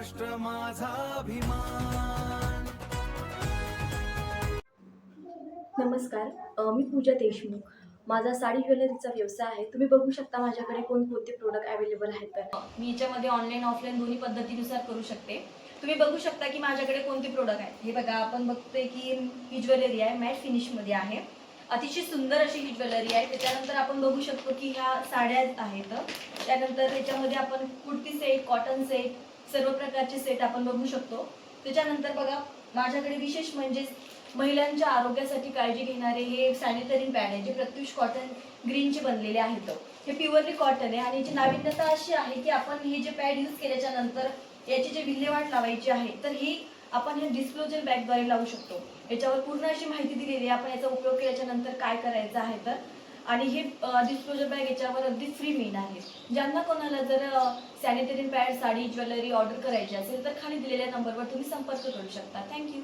राष्ट्र माझा अभिमान। नमस्कार, मी पूजा देशमुख। माझा साडी ज्वेलरीचा व्यवसाय आहे। तुम्ही बघू शकता माझ्याकडे कोणकोणते प्रोडक्ट अवेलेबल आहेत तर मी याच्यामध्ये ऑनलाईन ऑफलाईन दोन्ही पद्धतीनुसार करू शकते। तुम्ही बघू शकता की माझ्याकडे कोणते प्रोडक्ट आहेत। हे बघा, आपण बघतोय की ही ज्वेलरी आहे, मॅट फिनिशमध्ये आहे, अतिशय सुंदर अशी ही ज्वेलरी आहे। त्याच्यानंतर आपण बघू शकतो की ह्या साड्या आहेत। त्यानंतर याच्यामध्ये आपण कुर्ती सेट, कॉटन सेट, सर्व प्रकारचे सेट आपण बघू शकतो। त्याच्यानंतर बघा, माझ्याकडे विशेष म्हणजे महिलांच्या आरोग्यासाठी काळजी घेणारे हे सॅनिटरी पॅड आहे, जे प्रत्युष कॉटन ग्रीनचे बनलेले आहेत। हे प्युअरली कॉटन आहे आणि याची नाविन्यता अशी आहे की आपण हे जे पॅड यूज केल्याच्या नंतर याची जे विल्हेवाट लावायची आहे तर ही आपण हे डिस्पोजेबल बॅगद्वारे लावू शकतो। याच्यावर पूर्ण अशी माहिती दिलेली आहे, आपण याचा उपयोग केल्याच्या नंतर काय करायचं आहे तर। आणि हे डिस्पोजेबल बॅग याच्यावर अगदी फ्री मिळणार आहे। ज्यांना कोणाला जर sanitary pad, sari, jewellery order करायची असेल तर खाली दिलेल्या नंबरवर तुम्ही संपर्क करू शकता। थँक्यू।